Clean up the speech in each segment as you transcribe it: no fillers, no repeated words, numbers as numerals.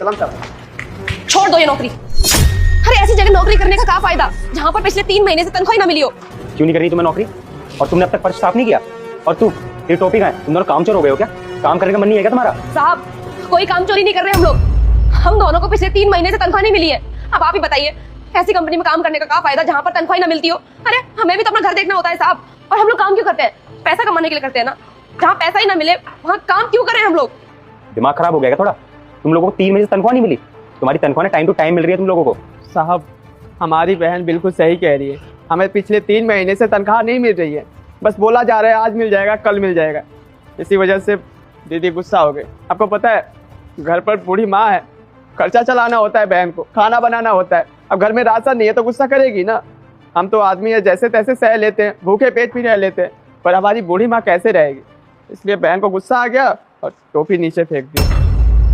सलाम साहब। छोड़ दो ये नौकरी। अरे ऐसी जगह नौकरी करने का क्या फायदा जहाँ पर पिछले 3 महीने से तनख्वाह ही ना मिली हो। क्यों नहीं करनी तुम्हें नौकरी? और तुमने अब तक फर्श साफ नहीं किया। और तू ये टोपी का है, तुम दोनों काम चोर हो गए हो क्या? काम करने का मन नहीं है क्या तुम्हारा? साहब कोई काम चोरी नहीं कर रहे हम लोग। हम दोनों को पिछले 3 महीने से तनख्वाह नहीं मिली है। अब आप ही बताइए ऐसी कंपनी में काम करने का क्या फायदा जहाँ पर तनख्वाह ही ना मिलती हो। अरे हमें भी तो अपना घर देखना होता है साहब। और हम लोग काम क्यों करते हैं? पैसा कमाने के लिए करते हैं ना। जहाँ पैसा ही ना मिले वहाँ काम क्यों करें हम लोग? दिमाग खराब हो गया क्या थोड़ा? तुम लोगों को 3 महीने से तनख्वाह नहीं मिली। तुम्हारी तनख्वाह टाइम टू टाइम मिल रही है तुम लोगों को। साहब हमारी बहन बिल्कुल सही कह रही है, हमें पिछले 3 महीने से तनख्वाह नहीं मिल रही है। बस बोला जा रहा है आज मिल जाएगा कल मिल जाएगा। इसी वजह से दीदी गुस्सा हो गई। आपको पता है घर पर बूढ़ी माँ है, खर्चा चलाना होता है, बहन को खाना बनाना होता है। अब घर में राशन नहीं है तो गुस्सा करेगी ना। हम तो आदमी है जैसे तैसे सह लेते हैं, भूखे पेट भी रह लेते हैं, पर हमारी बूढ़ी माँ कैसे रहेगी। इसलिए बहन को गुस्सा आ गया और टोपी नीचे फेंक दी।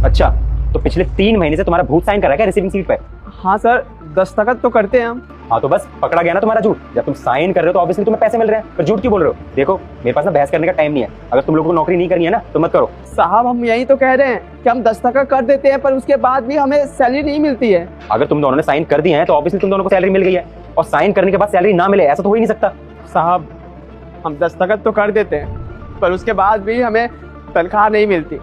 अच्छा तो पिछले 3 महीने से तुम्हारा भूत साइन कर रहा है क्या रिसीविंग सीट पे? हाँ सर, दस्तखत तो करते हैं हम। हाँ तो बस पकड़ा गया ना तुम्हारा झूठ। जब तुम साइन कर रहे हो तो ऑब्वियसली तुम्हें पैसे मिल रहे हैं, पर झूठ क्यों बोल रहे हो? देखो मेरे पास ना बहस करने का टाइम नहीं है। अगर तुम लोगों को नौकरी नहीं करनी है ना तो मत करो। साहब हम यही तो कह रहे हैं कि हम दस्तखत कर देते हैं पर उसके बाद भी हमें सैलरी नहीं मिलती है। अगर तुम दोनों ने साइन कर दिए हैं तो ऑब्वियसली तुम दोनों को सैलरी मिल गई है, और साइन करने के बाद सैलरी ना मिले ऐसा तो हो ही नहीं सकता। साहब हम दस्तखत तो कर देते हैं पर उसके बाद भी हमें तनख्वाह नहीं मिलती।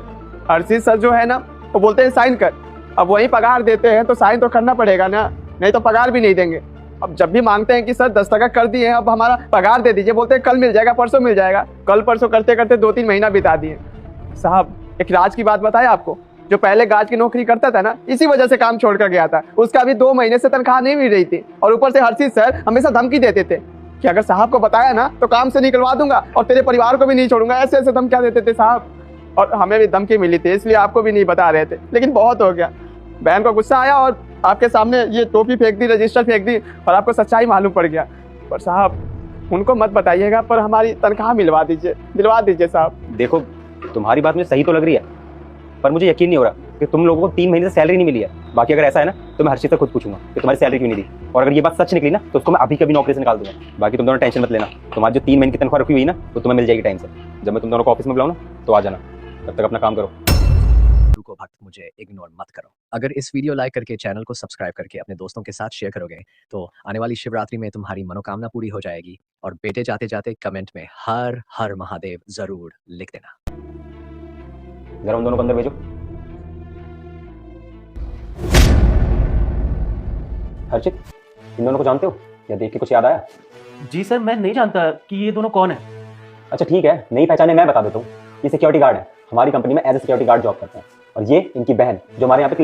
अर्शी सर जो है ना वो बोलते हैं साइन कर। अब वही पगार देते हैं तो साइन तो करना पड़ेगा ना, नहीं तो पगार भी नहीं देंगे। अब जब भी मांगते हैं कि सर दस्तखत कर दिए हैं अब हमारा पगार दे दीजिए, बोलते हैं कल मिल जाएगा परसों मिल जाएगा। कल परसों करते करते 2-3 महीना बिता दिए। साहब एक राज की बात बताया आपको, जो पहले गाज की नौकरी करता था ना इसी वजह से काम छोड़ कर गया था। उसका भी 2 महीने से तनख्वाह नहीं मिल रही थी और ऊपर से हर्षित सर हमेशा धमकी देते थे कि अगर साहब को बताया ना तो काम से निकलवा दूंगा और तेरे परिवार को भी नहीं छोड़ूंगा। ऐसे ऐसे धमकियां देते थे साहब, और हमें भी धमकी मिली थी इसलिए आपको भी नहीं बता रहे थे। लेकिन बहुत हो गया, बहन को गुस्सा आया और आपके सामने ये टोपी फेंक दी, रजिस्टर फेंक दी और आपको सच्चाई मालूम पड़ गया। पर साहब उनको मत बताइएगा, पर हमारी तनख्वाह मिलवा दीजिए, दिलवा दीजिए साहब। देखो तुम्हारी बात मुझे सही तो लग रही है, पर मुझे यकीन नहीं हो रहा कि तुम लोगों को 3 महीने से सैलरी नहीं मिली है। बाकी अगर ऐसा है ना तो मैं हर्षित से खुद पूछूंगा कि तुम्हारी सैलरी क्यों नहीं दी, और अगर ये बात सच निकली ना तो उसको मैं अभी कभी नौकरी से निकाल दूंगा। बाकी तुम दोनों टेंशन मत लेना, तुम्हारी जो 3 महीने की तनख्वाह रखी हुई ना तो तुम्हें मिल जाएगी टाइम से। जब मैं तुम दोनों को ऑफिस में बुलाऊं ना तो आ जाना, तब तक अपना काम करो। को भक्त मुझे इग्नोर मत करो। अगर इस वीडियो लाइक करके चैनल को सब्सक्राइब करके अपने दोस्तों के साथ शेयर करोगे तो आने वाली शिवरात्रि में तुम्हारी मनोकामना पूरी हो जाएगी। और बेटे जाते जाते कमेंट में हर हर महादेव जरूर लिख देना। जरा उन दोनों को अंदर भेजो। हर्षित इन दोनों को जानते हो या देख के कुछ याद आया? जी सर, मैं नहीं जानता कि ये दोनों कौन है। अच्छा ठीक है, नहीं पहचाने मैं बता देता हूँ। ये सिक्योरिटी गार्ड है, हमारी कंपनी में as a security guard job करते हैं। और ये इनकी बहन जो हमारे यहाँ पे क्लिनिक